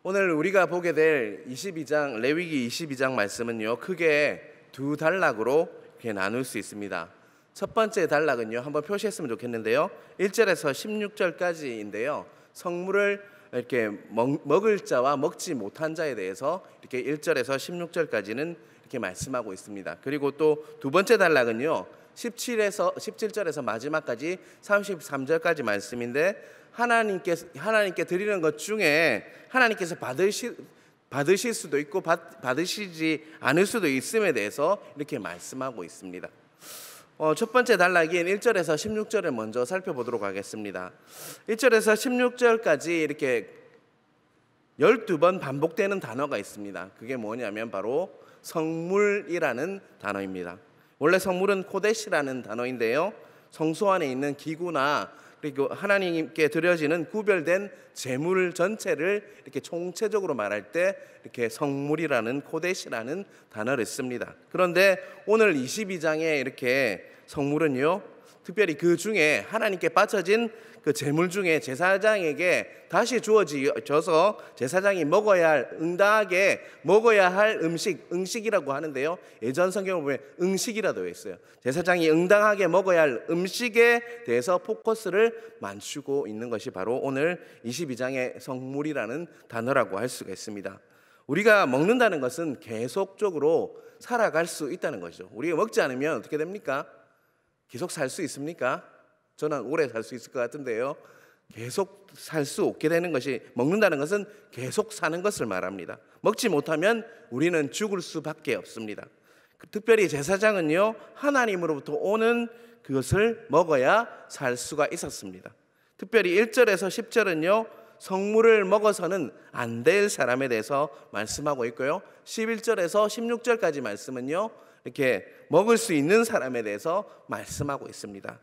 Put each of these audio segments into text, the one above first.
오늘 우리가 보게 될 22장 레위기 22장 말씀은요, 크게 두 단락으로 이렇게 나눌 수 있습니다. 첫 번째 단락은요, 한번 표시했으면 좋겠는데요, 1절에서 16절까지인데요 성물을 이렇게 먹을 자와 먹지 못한 자에 대해서 이렇게 1절에서 16절까지는 이렇게 말씀하고 있습니다. 그리고 또 두 번째 단락은요, 17절에서 마지막까지 33절까지 말씀인데, 하나님께 드리는 것 중에 하나님께서 받으실 수도 있고 받으시지 않을 수도 있음에 대해서 이렇게 말씀하고 있습니다. 첫 번째 단락인 1절에서 16절을 먼저 살펴보도록 하겠습니다. 1절에서 16절까지 이렇게 12번 반복되는 단어가 있습니다. 그게 뭐냐면 바로 성물이라는 단어입니다. 원래 성물은 코데시라는 단어인데요, 성소 안에 있는 기구나 그리고 하나님께 드려지는 구별된 제물 전체를 이렇게 총체적으로 말할 때 이렇게 성물이라는 코데시라는 단어를 씁니다. 그런데 오늘 22장에 이렇게 성물은요, 특별히 그 중에 하나님께 바쳐진 그 제물 중에 제사장에게 다시 주어져서 제사장이 응당하게 먹어야 할 응식이라고 하는데요, 예전 성경을 보면 응식이라 되어 있어요. 제사장이 응당하게 먹어야 할 음식에 대해서 포커스를 맞추고 있는 것이 바로 오늘 22장의 성물이라는 단어라고 할 수가 있습니다. 우리가 먹는다는 것은 계속적으로 살아갈 수 있다는 것이죠. 우리가 먹지 않으면 어떻게 됩니까? 계속 살 수 있습니까? 저는 오래 살 수 있을 것 같은데요, 계속 살 수 없게 되는 것이, 먹는다는 것은 계속 사는 것을 말합니다. 먹지 못하면 우리는 죽을 수밖에 없습니다. 특별히 제사장은요, 하나님으로부터 오는 그것을 먹어야 살 수가 있었습니다. 특별히 1절에서 10절은요 성물을 먹어서는 안 될 사람에 대해서 말씀하고 있고요, 11절에서 16절까지 말씀은요 이렇게 먹을 수 있는 사람에 대해서 말씀하고 있습니다.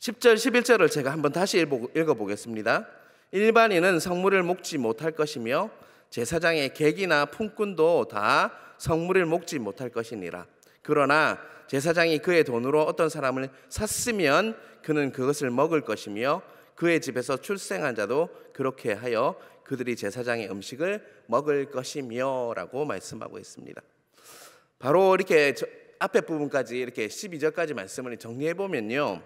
10절, 11절을 제가 한번 다시 읽어보겠습니다. 일반인은 성물을 먹지 못할 것이며 제사장의 객이나 품꾼도 다 성물을 먹지 못할 것이니라. 그러나 제사장이 그의 돈으로 어떤 사람을 샀으면 그는 그것을 먹을 것이며 그의 집에서 출생한 자도 그렇게 하여 그들이 제사장의 음식을 먹을 것이며 라고 말씀하고 있습니다. 바로 이렇게 앞에 부분까지 이렇게 12절까지 말씀을 정리해 보면요,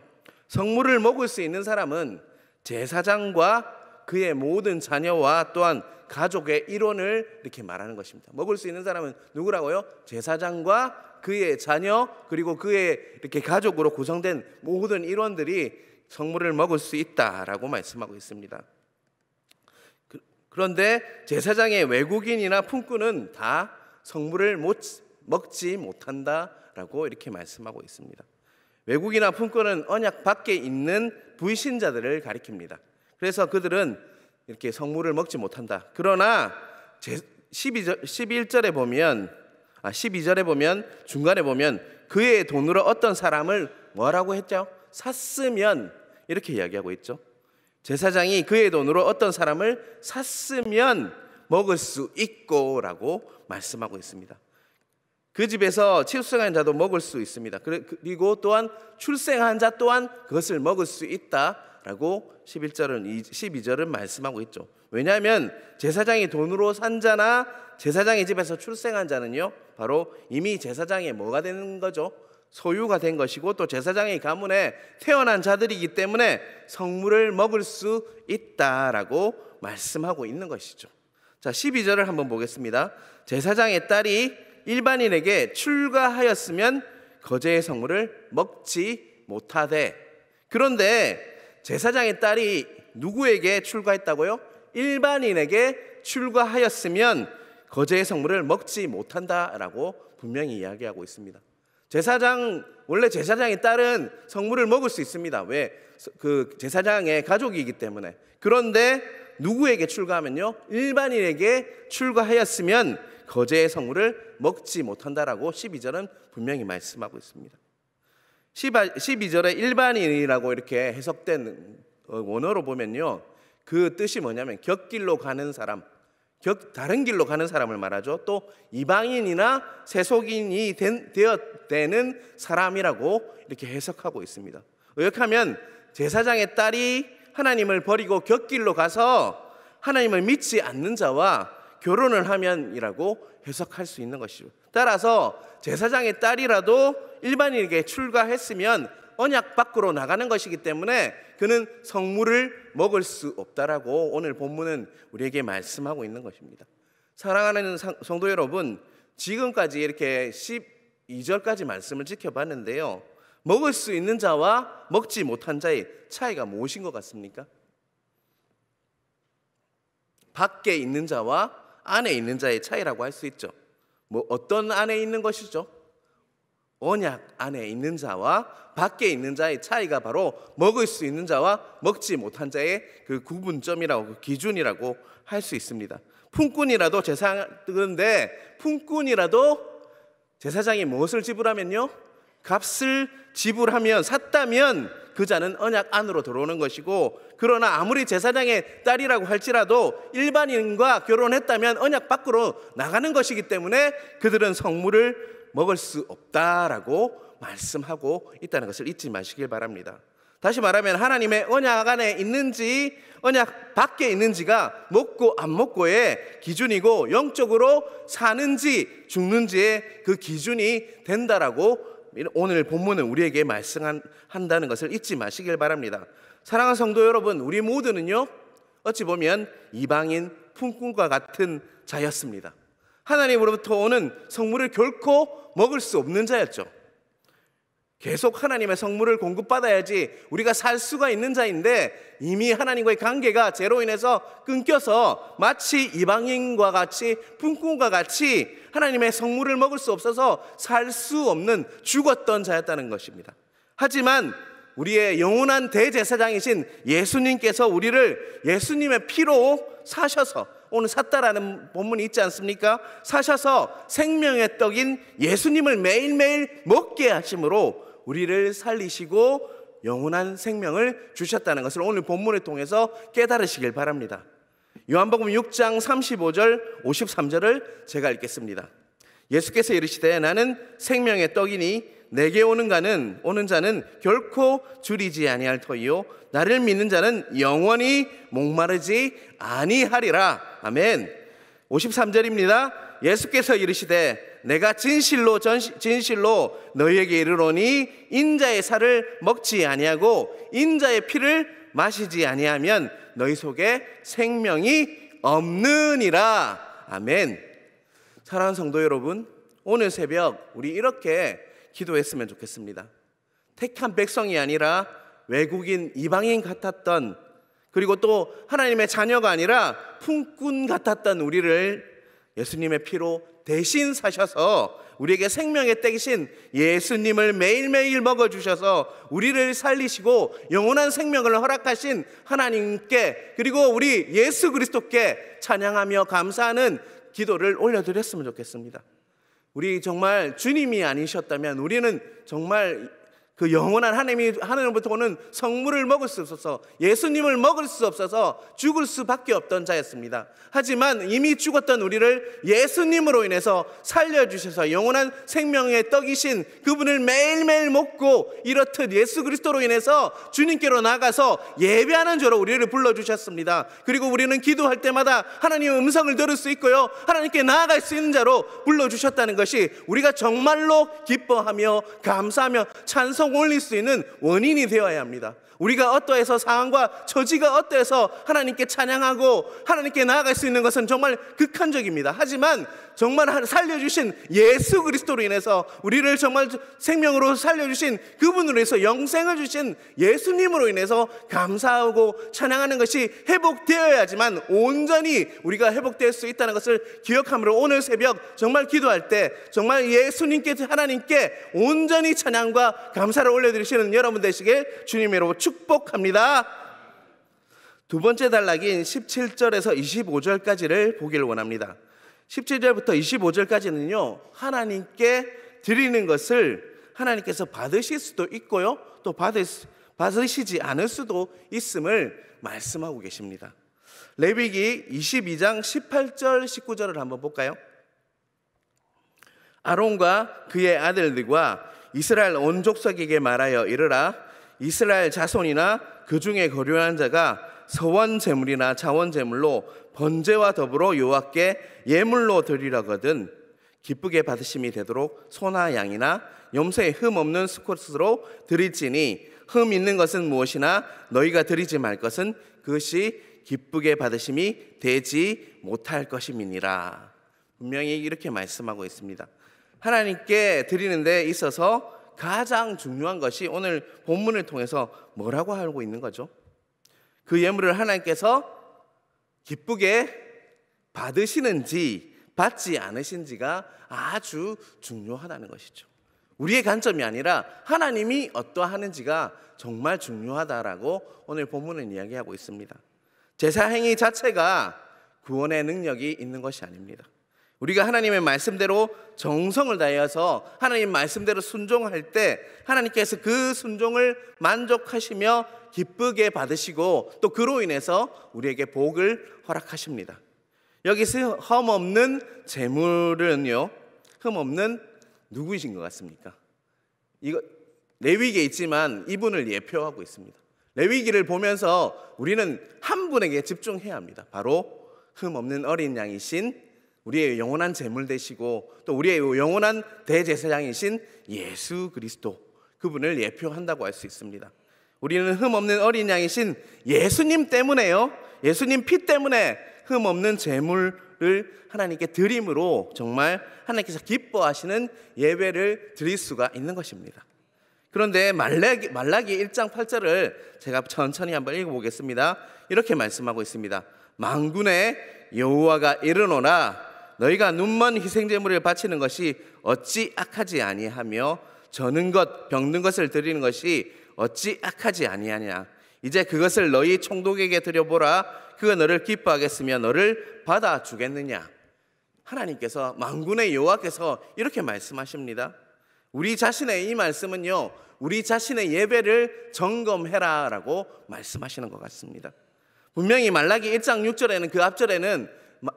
성물을 먹을 수 있는 사람은 제사장과 그의 모든 자녀와 또한 가족의 일원을 이렇게 말하는 것입니다. 먹을 수 있는 사람은 누구라고요? 제사장과 그의 자녀 그리고 그의 이렇게 가족으로 구성된 모든 일원들이 성물을 먹을 수 있다라고 말씀하고 있습니다. 그런데 제사장의 외국인이나 품꾼은 다 성물을 먹지 못한다라고 이렇게 말씀하고 있습니다. 외국이나 품꾼은 언약 밖에 있는 불신자들을 가리킵니다. 그래서 그들은 이렇게 성물을 먹지 못한다. 그러나 12절에 보면 중간에 보면 그의 돈으로 어떤 사람을 뭐라고 했죠? 샀으면, 이렇게 이야기하고 있죠. 제사장이 그의 돈으로 어떤 사람을 샀으면 먹을 수 있고 라고 말씀하고 있습니다. 그 집에서 출생한 자도 먹을 수 있습니다. 그리고 또한 출생한 자 또한 그것을 먹을 수 있다라고 12절은 말씀하고 있죠. 왜냐하면 제사장이 돈으로 산 자나 제사장의 집에서 출생한 자는요 바로 이미 제사장의 뭐가 되는 거죠? 소유가 된 것이고 또 제사장의 가문에 태어난 자들이기 때문에 성물을 먹을 수 있다라고 말씀하고 있는 것이죠. 자, 12절을 한번 보겠습니다. 제사장의 딸이 일반인에게 출가하였으면 거제의 성물을 먹지 못하되. 그런데 제사장의 딸이 누구에게 출가했다고요? 일반인에게 출가하였으면 거제의 성물을 먹지 못한다라고 분명히 이야기하고 있습니다. 원래 제사장의 딸은 성물을 먹을 수 있습니다. 왜? 그 제사장의 가족이기 때문에. 그런데 누구에게 출가하면요? 일반인에게 출가하였으면 거제의 성물을 먹지 못한다라고 12절은 분명히 말씀하고 있습니다. 12절에 일반인이라고 이렇게 해석된 원어로 보면요, 그 뜻이 뭐냐면 곁길로 가는 사람, 다른 길로 가는 사람을 말하죠. 또 이방인이나 세속인이 되는 사람이라고 이렇게 해석하고 있습니다. 의역하면 제사장의 딸이 하나님을 버리고 곁길로 가서 하나님을 믿지 않는 자와 결혼을 하면이라고 해석할 수 있는 것이죠. 따라서 제사장의 딸이라도 일반인에게 출가했으면 언약 밖으로 나가는 것이기 때문에 그는 성물을 먹을 수 없다라고 오늘 본문은 우리에게 말씀하고 있는 것입니다. 사랑하는 성도 여러분, 지금까지 이렇게 12절까지 말씀을 지켜봤는데요, 먹을 수 있는 자와 먹지 못한 자의 차이가 무엇인 것 같습니까? 밖에 있는 자와 안에 있는 자의 차이라고 할 수 있죠. 어떤 안에 있는 것이죠? 언약 안에 있는 자와 밖에 있는 자의 차이가 바로 먹을 수 있는 자와 먹지 못한 자의 그 구분점이라고, 그 기준이라고 할 수 있습니다. 품꾼이라도 품꾼이라도 제사장이 무엇을 지불하면요, 값을 지불하면, 샀다면 그 자는 언약 안으로 들어오는 것이고, 그러나 아무리 제사장의 딸이라고 할지라도 일반인과 결혼했다면 언약 밖으로 나가는 것이기 때문에 그들은 성물을 먹을 수 없다라고 말씀하고 있다는 것을 잊지 마시길 바랍니다. 다시 말하면 하나님의 언약 안에 있는지 언약 밖에 있는지가 먹고 안 먹고의 기준이고, 영적으로 사는지 죽는지의 그 기준이 된다라고 오늘 본문은 우리에게 말씀한다는 것을 잊지 마시길 바랍니다. 사랑하는 성도 여러분, 우리 모두는요, 어찌 보면 이방인 품꾼과 같은 자였습니다. 하나님으로부터 오는 성물을 결코 먹을 수 없는 자였죠. 계속 하나님의 성물을 공급받아야지 우리가 살 수가 있는 자인데, 이미 하나님과의 관계가 죄로 인해서 끊겨서 마치 이방인과 같이, 품꾼과 같이 하나님의 성물을 먹을 수 없어서 살 수 없는 죽었던 자였다는 것입니다. 하지만 우리의 영원한 대제사장이신 예수님께서 우리를 예수님의 피로 사셔서, 오늘 샀다라는 본문이 있지 않습니까? 사셔서 생명의 떡인 예수님을 매일매일 먹게 하심으로 우리를 살리시고 영원한 생명을 주셨다는 것을 오늘 본문을 통해서 깨달으시길 바랍니다. 요한복음 6장 35절 53절을 제가 읽겠습니다. 예수께서 이르시되 나는 생명의 떡이니 내게 오는 자는 결코 줄이지 아니할 터이요 나를 믿는 자는 영원히 목마르지 아니하리라. 아멘. 53절입니다. 예수께서 이르시되 내가 진실로 너희에게 이르노니 인자의 살을 먹지 아니하고 인자의 피를 마시지 아니하면 너희 속에 생명이 없느니라. 아멘. 사랑하는 성도 여러분, 오늘 새벽 우리 이렇게 기도했으면 좋겠습니다. 택한 백성이 아니라 외국인 이방인 같았던, 그리고 또 하나님의 자녀가 아니라 품꾼 같았던 우리를 예수님의 피로 대신 사셔서 우리에게 생명의 떡이신 예수님을 매일매일 먹어주셔서 우리를 살리시고 영원한 생명을 허락하신 하나님께, 그리고 우리 예수 그리스도께 찬양하며 감사하는 기도를 올려드렸으면 좋겠습니다. 우리 정말 주님이 아니셨다면 우리는 정말 그 영원한 하나님으로부터 오는 성물을 먹을 수 없어서, 예수님을 먹을 수 없어서 죽을 수밖에 없던 자였습니다. 하지만 이미 죽었던 우리를 예수님으로 인해서 살려주셔서 영원한 생명의 떡이신 그분을 매일매일 먹고 이렇듯 예수 그리스도로 인해서 주님께로 나가서 예배하는 자로 우리를 불러주셨습니다. 그리고 우리는 기도할 때마다 하나님의 음성을 들을 수 있고요, 하나님께 나아갈 수 있는 자로 불러주셨다는 것이 우리가 정말로 기뻐하며 감사하며 찬송 올릴 수 있는 원인이 되어야 합니다. 우리가 어떠해서, 상황과 처지가 어떠해서 하나님께 찬양하고 하나님께 나아갈 수 있는 것은 정말 극한적입니다. 하지만 정말 살려주신 예수 그리스도로 인해서 우리를 정말 생명으로 살려주신 그분으로 인해서 영생을 주신 예수님으로 인해서 감사하고 찬양하는 것이 회복되어야지만 온전히 우리가 회복될 수 있다는 것을 기억함으로 오늘 새벽 정말 기도할 때 정말 예수님께, 하나님께 온전히 찬양과 감사를 올려드리시는 여러분 되시길 주님으로 축복합니다. 두 번째 단락인 17절에서 25절까지를 보기를 원합니다. 17절부터 25절까지는요, 하나님께 드리는 것을 하나님께서 받으실 수도 있고요, 또 받으시지 않을 수도 있음을 말씀하고 계십니다. 레위기 22장 18절 19절을 한번 볼까요? 아론과 그의 아들들과 이스라엘 온 족속에게 말하여 이르라. 이스라엘 자손이나 그 중에 거류한 자가 서원 제물이나 자원 제물로 번제와 더불어 여호와께 예물로 드리려거든 기쁘게 받으심이 되도록 소나 양이나 염소의 흠 없는 수컷으로 드릴지니 흠 있는 것은 무엇이나 너희가 드리지 말 것은 그것이 기쁘게 받으심이 되지 못할 것임이니라. 분명히 이렇게 말씀하고 있습니다. 하나님께 드리는 데 있어서 가장 중요한 것이 오늘 본문을 통해서 뭐라고 하고 있는 거죠? 그 예물을 하나님께서 기쁘게 받으시는지 받지 않으신지가 아주 중요하다는 것이죠. 우리의 관점이 아니라 하나님이 어떠하는지가 정말 중요하다라고 오늘 본문은 이야기하고 있습니다. 제사 행위 자체가 구원의 능력이 있는 것이 아닙니다. 우리가 하나님의 말씀대로 정성을 다해서 하나님 말씀대로 순종할 때 하나님께서 그 순종을 만족하시며 기쁘게 받으시고 또 그로 인해서 우리에게 복을 허락하십니다. 여기서 흠없는 제물은요, 흠없는 누구이신 것 같습니까? 이거 레위기에 있지만 이분을 예표하고 있습니다. 레위기를 보면서 우리는 한 분에게 집중해야 합니다. 바로 흠없는 어린 양이신 우리의 영원한 제물 되시고 또 우리의 영원한 대제사장이신 예수 그리스도, 그분을 예표한다고 할 수 있습니다. 우리는 흠없는 어린 양이신 예수님 때문에요, 예수님 피 때문에 흠없는 제물을 하나님께 드림으로 정말 하나님께서 기뻐하시는 예배를 드릴 수가 있는 것입니다. 그런데 말라기 1장 8절을 제가 천천히 한번 읽어보겠습니다. 이렇게 말씀하고 있습니다. 만군의 여호와가 이르노라 너희가 눈먼 희생제물을 바치는 것이 어찌 악하지 아니하며 저는 것 병든 것을 드리는 것이 어찌 악하지 아니하냐. 이제 그것을 너희 총독에게 드려보라. 그가 너를 기뻐하겠으며 너를 받아주겠느냐. 하나님께서 만군의 여호와께서 이렇게 말씀하십니다. 우리 자신의 이 말씀은요, 우리 자신의 예배를 점검해라 라고 말씀하시는 것 같습니다. 분명히 말라기 1장 6절에는 그 앞절에는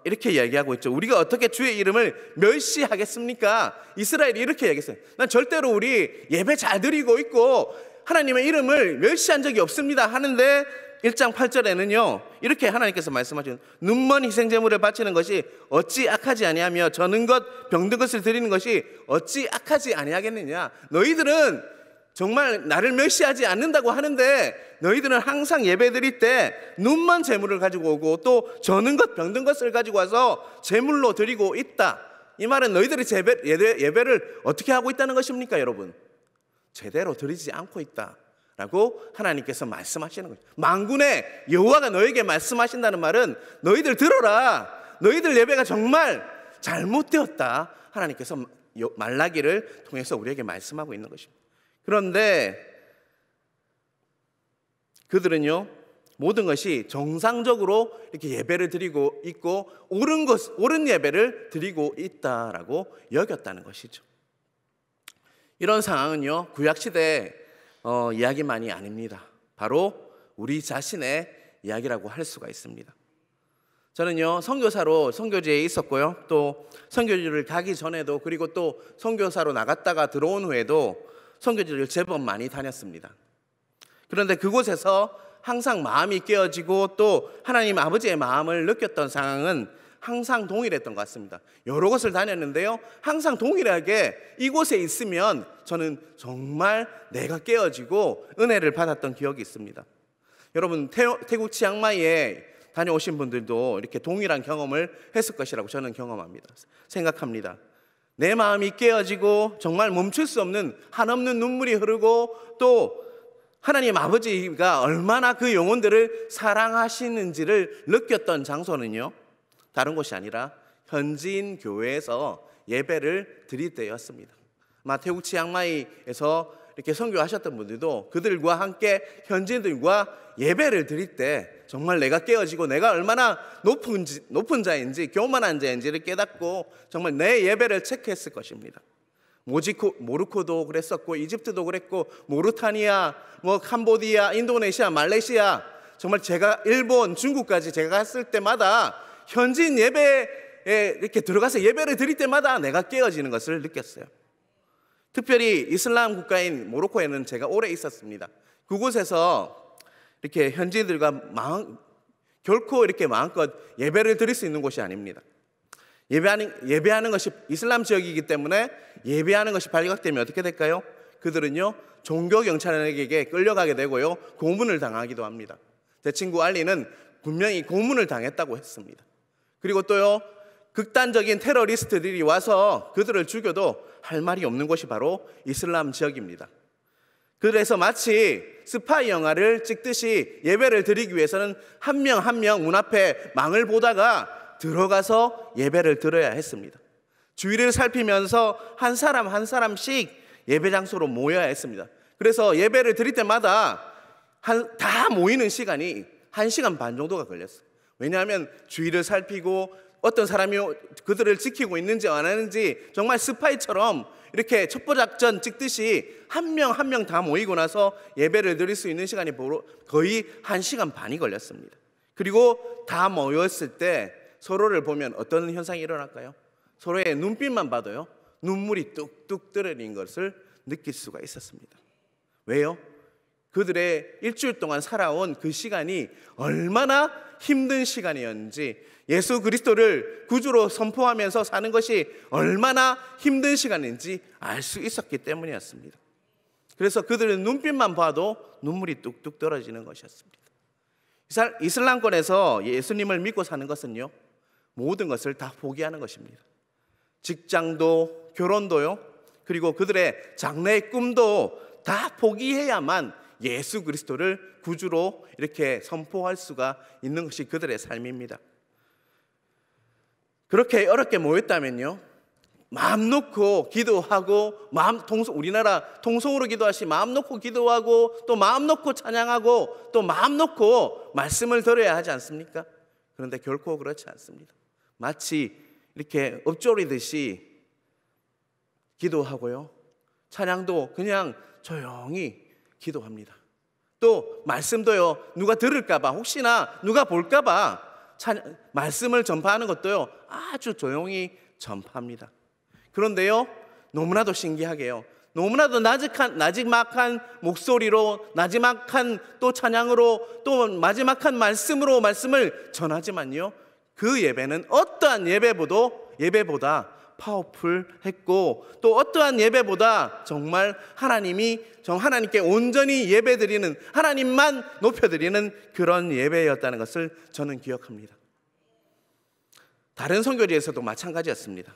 이렇게 이야기하고 있죠. 우리가 어떻게 주의 이름을 멸시하겠습니까? 이스라엘이 이렇게 얘기했어요. 난 절대로 우리 예배 잘 드리고 있고 하나님의 이름을 멸시한 적이 없습니다 하는데 1장 8절에는요 이렇게 하나님께서 말씀하시는 눈먼 희생제물을 바치는 것이 어찌 악하지 아니하며 저는 것 병든 것을 드리는 것이 어찌 악하지 아니하겠느냐. 너희들은 정말 나를 멸시하지 않는다고 하는데 너희들은 항상 예배 드릴 때 눈먼 제물을 가지고 오고 또 저는 것 병든 것을 가지고 와서 제물로 드리고 있다. 이 말은 너희들이 예배를 어떻게 하고 있다는 것입니까 여러분? 제대로 드리지 않고 있다 라고 하나님께서 말씀하시는 거예요. 만군의 여호와가 너에게 말씀하신다는 말은 너희들 들어라. 너희들 예배가 정말 잘못되었다. 하나님께서 말라기를 통해서 우리에게 말씀하고 있는 것입니다. 그런데 그들은요 모든 것이 정상적으로 이렇게 예배를 드리고 있고 옳은 예배를 드리고 있다라고 여겼다는 것이죠. 이런 상황은요 구약시대 이야기만이 아닙니다. 바로 우리 자신의 이야기라고 할 수가 있습니다. 저는요 선교사로 선교지에 있었고요, 또 선교지를 가기 전에도 그리고 또 선교사로 나갔다가 들어온 후에도 선교지를 제법 많이 다녔습니다. 그런데 그곳에서 항상 마음이 깨어지고 또 하나님 아버지의 마음을 느꼈던 상황은 항상 동일했던 것 같습니다. 여러 곳을 다녔는데요 항상 동일하게 이곳에 있으면 저는 정말 내가 깨어지고 은혜를 받았던 기억이 있습니다. 여러분 태국 치앙마이에 다녀오신 분들도 이렇게 동일한 경험을 했을 것이라고 저는 생각합니다. 내 마음이 깨어지고 정말 멈출 수 없는 한없는 눈물이 흐르고 또 하나님 아버지가 얼마나 그 영혼들을 사랑하시는지를 느꼈던 장소는요 다른 곳이 아니라 현지인 교회에서 예배를 드릴 때였습니다. 태국 치앙마이에서 이렇게 선교하셨던 분들도 그들과 함께 현지인들과 예배를 드릴 때 정말 내가 깨어지고 내가 얼마나 높은 자인지 교만한 자인지를 깨닫고 정말 내 예배를 체크했을 것입니다. 모로코도 그랬었고 이집트도 그랬고 모르타니아, 캄보디아, 인도네시아, 말레이시아 정말 제가 일본, 중국까지 제가 갔을 때마다 현지인 예배에 이렇게 들어가서 예배를 드릴 때마다 내가 깨어지는 것을 느꼈어요. 특별히 이슬람 국가인 모로코에는 제가 오래 있었습니다. 그곳에서 이렇게 현지인들과 결코 이렇게 마음껏 예배를 드릴 수 있는 곳이 아닙니다. 예배하는 것이 이슬람 지역이기 때문에 예배하는 것이 발각되면 어떻게 될까요? 그들은요 종교 경찰에게 끌려가게 되고요 고문을 당하기도 합니다. 제 친구 알리는 분명히 고문을 당했다고 했습니다. 그리고 또요 극단적인 테러리스트들이 와서 그들을 죽여도 할 말이 없는 곳이 바로 이슬람 지역입니다. 그래서 마치 스파이 영화를 찍듯이 예배를 드리기 위해서는 한 명 한 명 문 앞에 망을 보다가 들어가서 예배를 드려야 했습니다. 주위를 살피면서 한 사람 한 사람씩 예배 장소로 모여야 했습니다. 그래서 예배를 드릴 때마다 다 모이는 시간이 1시간 반 정도가 걸렸어요. 왜냐하면 주위를 살피고 어떤 사람이 그들을 지키고 있는지 안 하는지 정말 스파이처럼 이렇게 첩보작전 찍듯이 한 명 한 명 다 모이고 나서 예배를 드릴 수 있는 시간이 거의 1시간 반이 걸렸습니다. 그리고 다 모였을 때 서로를 보면 어떤 현상이 일어날까요? 서로의 눈빛만 봐도요 눈물이 뚝뚝 떨어지는 것을 느낄 수가 있었습니다. 왜요? 그들의 일주일 동안 살아온 그 시간이 얼마나 힘든 시간이었는지, 예수 그리스도를 구주로 선포하면서 사는 것이 얼마나 힘든 시간인지 알 수 있었기 때문이었습니다. 그래서 그들의 눈빛만 봐도 눈물이 뚝뚝 떨어지는 것이었습니다. 이슬람권에서 예수님을 믿고 사는 것은요 모든 것을 다 포기하는 것입니다. 직장도 결혼도요 그리고 그들의 장래의 꿈도 다 포기해야만 예수 그리스도를 구주로 이렇게 선포할 수가 있는 것이 그들의 삶입니다. 그렇게 어렵게 모였다면요 마음 놓고 기도하고 우리나라 통성으로 기도하시 마음 놓고 기도하고 또 마음 놓고 찬양하고 또 마음 놓고 말씀을 들어야 하지 않습니까? 그런데 결코 그렇지 않습니다. 마치 이렇게 읊조리듯이 기도하고요 찬양도 그냥 조용히 기도합니다. 또 말씀도요 누가 들을까봐, 혹시나 누가 볼까봐 말씀을 전파하는 것도요 아주 조용히 전파합니다. 그런데요 너무나도 신기하게요 너무나도 나지막한 목소리로, 나지막한 또 찬양으로, 또 마지막한 말씀으로 말씀을 전하지만요 그 예배는 어떠한 예배보다 파워풀했고, 또 어떠한 예배보다 정말 하나님께 온전히 예배드리는, 하나님만 높여드리는 그런 예배였다는 것을 저는 기억합니다. 다른 선교지에서도 마찬가지였습니다.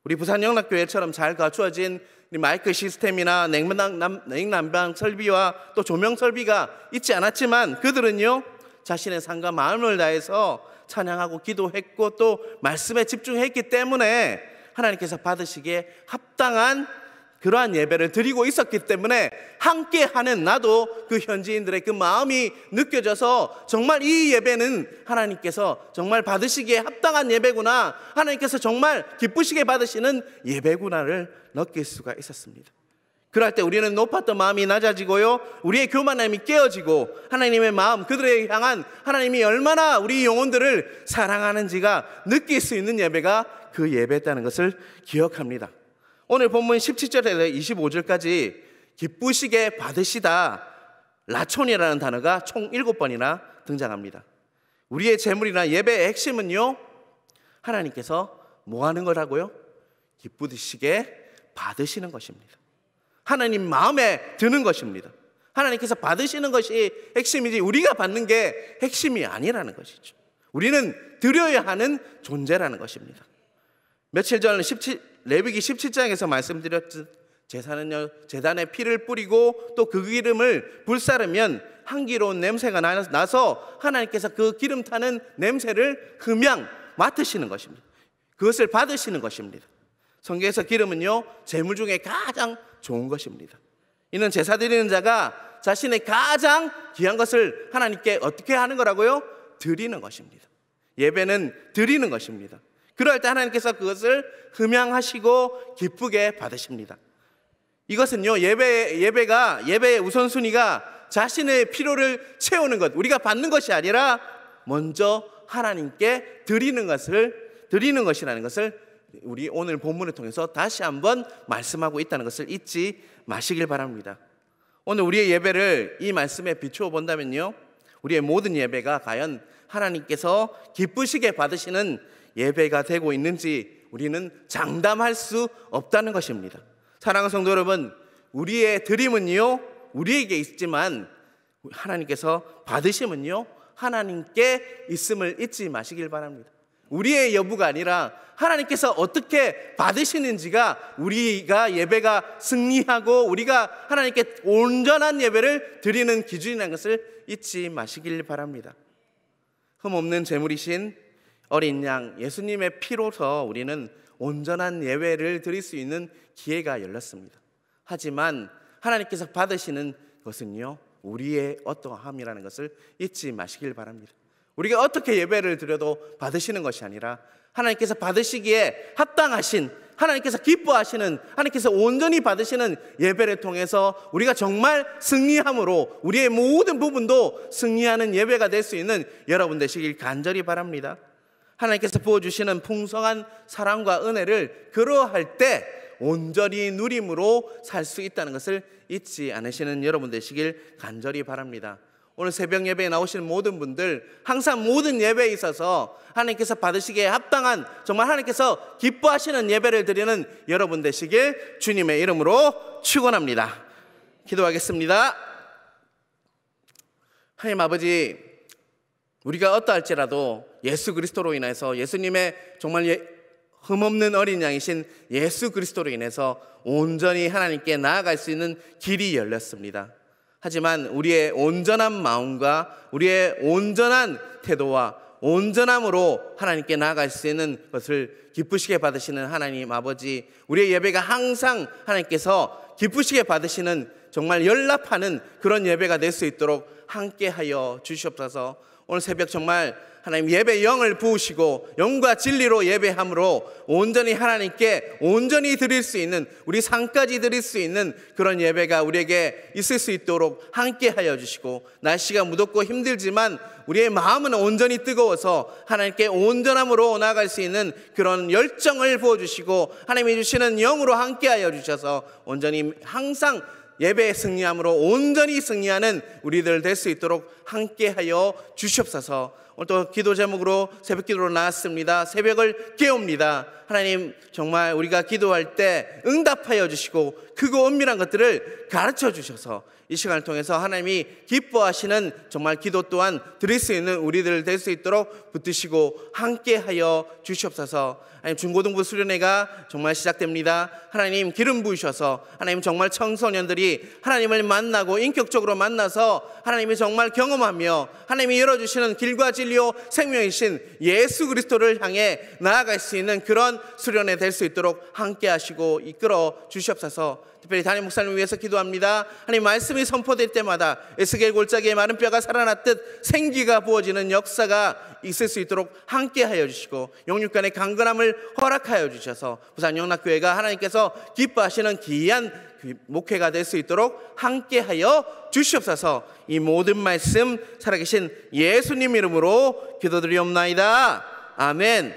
우리 부산영락교회처럼 잘 갖추어진 마이크 시스템이나 냉난방 설비와 또 조명 설비가 있지 않았지만 그들은요 자신의 삶과 마음을 다해서 찬양하고 기도했고 또 말씀에 집중했기 때문에 하나님께서 받으시기에 합당한 그러한 예배를 드리고 있었기 때문에 함께하는 나도 그 현지인들의 그 마음이 느껴져서 정말 이 예배는 하나님께서 정말 받으시기에 합당한 예배구나, 하나님께서 정말 기쁘시게 받으시는 예배구나를 느낄 수가 있었습니다. 그럴 때 우리는 높았던 마음이 낮아지고요 우리의 교만함이 깨어지고 하나님의 마음, 그들에 향한 하나님이 얼마나 우리 영혼들을 사랑하는지가 느낄 수 있는 예배가 그 예배였다는 것을 기억합니다. 오늘 본문 17절에서 25절까지 기쁘시게 받으시다, 라촌이라는 단어가 총 7번이나 등장합니다. 우리의 재물이나 예배의 핵심은요 하나님께서 뭐 하는 거라고요? 기쁘시게 받으시는 것입니다. 하나님 마음에 드는 것입니다. 하나님께서 받으시는 것이 핵심이지 우리가 받는 게 핵심이 아니라는 것이죠. 우리는 드려야 하는 존재라는 것입니다. 며칠 전 레위기 17장에서 말씀드렸듯 제사는요 제단에 피를 뿌리고 또 그 기름을 불사르면 향기로운 냄새가 나서 하나님께서 그 기름 타는 냄새를 흠양 맡으시는 것입니다. 그것을 받으시는 것입니다. 성경에서 기름은요 재물 중에 가장 좋은 것입니다. 이는 제사 드리는 자가 자신의 가장 귀한 것을 하나님께 어떻게 하는 거라고요? 드리는 것입니다. 예배는 드리는 것입니다. 그럴 때 하나님께서 그것을 흠양하시고 기쁘게 받으십니다. 이것은요 예배의 우선순위가 자신의 필요를 채우는 것, 우리가 받는 것이 아니라 먼저 하나님께 드리는 것이라는 것을 우리 오늘 본문을 통해서 다시 한번 말씀하고 있다는 것을 잊지 마시길 바랍니다. 오늘 우리의 예배를 이 말씀에 비추어 본다면요, 우리의 모든 예배가 과연 하나님께서 기쁘시게 받으시는 예배가 되고 있는지 우리는 장담할 수 없다는 것입니다. 사랑하는 성도 여러분, 우리의 드림은요 우리에게 있지만 하나님께서 받으심은요 하나님께 있음을 잊지 마시길 바랍니다. 우리의 여부가 아니라 하나님께서 어떻게 받으시는지가 우리가 예배가 승리하고 우리가 하나님께 온전한 예배를 드리는 기준이라는 것을 잊지 마시길 바랍니다. 흠없는 제물이신 어린 양 예수님의 피로서 우리는 온전한 예배를 드릴 수 있는 기회가 열렸습니다. 하지만 하나님께서 받으시는 것은요 우리의 어떠함이라는 것을 잊지 마시길 바랍니다. 우리가 어떻게 예배를 드려도 받으시는 것이 아니라 하나님께서 받으시기에 합당하신, 하나님께서 기뻐하시는, 하나님께서 온전히 받으시는 예배를 통해서 우리가 정말 승리함으로 우리의 모든 부분도 승리하는 예배가 될 수 있는 여러분 되시길 간절히 바랍니다. 하나님께서 부어주시는 풍성한 사랑과 은혜를 그러할 때 온전히 누림으로 살 수 있다는 것을 잊지 않으시는 여러분 되시길 간절히 바랍니다. 오늘 새벽 예배에 나오시는 모든 분들, 항상 모든 예배에 있어서 하나님께서 받으시기에 합당한, 정말 하나님께서 기뻐하시는 예배를 드리는 여러분 되시길 주님의 이름으로 축원합니다. 기도하겠습니다. 하나님 아버지, 우리가 어떠할지라도 예수 그리스도로 인해서, 예수님의 정말 흠없는 어린 양이신 예수 그리스도로 인해서 온전히 하나님께 나아갈 수 있는 길이 열렸습니다. 하지만 우리의 온전한 마음과 우리의 온전한 태도와 온전함으로 하나님께 나아갈 수 있는 것을 기쁘시게 받으시는 하나님 아버지, 우리의 예배가 항상 하나님께서 기쁘시게 받으시는 정말 연락하는 그런 예배가 될 수 있도록 함께하여 주시옵소서. 오늘 새벽 정말 하나님 예배 영을 부으시고 영과 진리로 예배함으로 온전히 하나님께 온전히 드릴 수 있는, 우리 삶까지 드릴 수 있는 그런 예배가 우리에게 있을 수 있도록 함께하여 주시고, 날씨가 무덥고 힘들지만 우리의 마음은 온전히 뜨거워서 하나님께 온전함으로 나아갈 수 있는 그런 열정을 부어주시고 하나님이 주시는 영으로 함께하여 주셔서 온전히 항상 예배의 승리함으로 온전히 승리하는 우리들 될 수 있도록 함께하여 주시옵소서. 오늘 또 기도 제목으로 새벽 기도로 나왔습니다. 새벽을 깨웁니다. 하나님 정말 우리가 기도할 때 응답하여 주시고 크고 은밀한 것들을 가르쳐 주셔서 이 시간을 통해서 하나님이 기뻐하시는 정말 기도 또한 드릴 수 있는 우리들 될 수 있도록 붙드시고 함께하여 주시옵소서. 하나님 중고등부 수련회가 정말 시작됩니다. 하나님 기름 부으셔서 하나님 정말 청소년들이 하나님을 만나고 인격적으로 만나서 하나님이 정말 경험하며 하나님이 열어주시는 길과 진리요 생명이신 예수 그리스도를 향해 나아갈 수 있는 그런 수련회 될 수 있도록 함께 하시고 이끌어 주시옵소서. 특별히 담임 목사님을 위해서 기도합니다. 하나님 말씀이 선포될 때마다 에스겔 골짜기에 마른 뼈가 살아났듯 생기가 부어지는 역사가 있을 수 있도록 함께하여 주시고 영육간의 강건함을 허락하여 주셔서 부산 영락교회가 하나님께서 기뻐하시는 귀한 목회가 될 수 있도록 함께하여 주시옵소서. 이 모든 말씀 살아계신 예수님 이름으로 기도드리옵나이다. 아멘.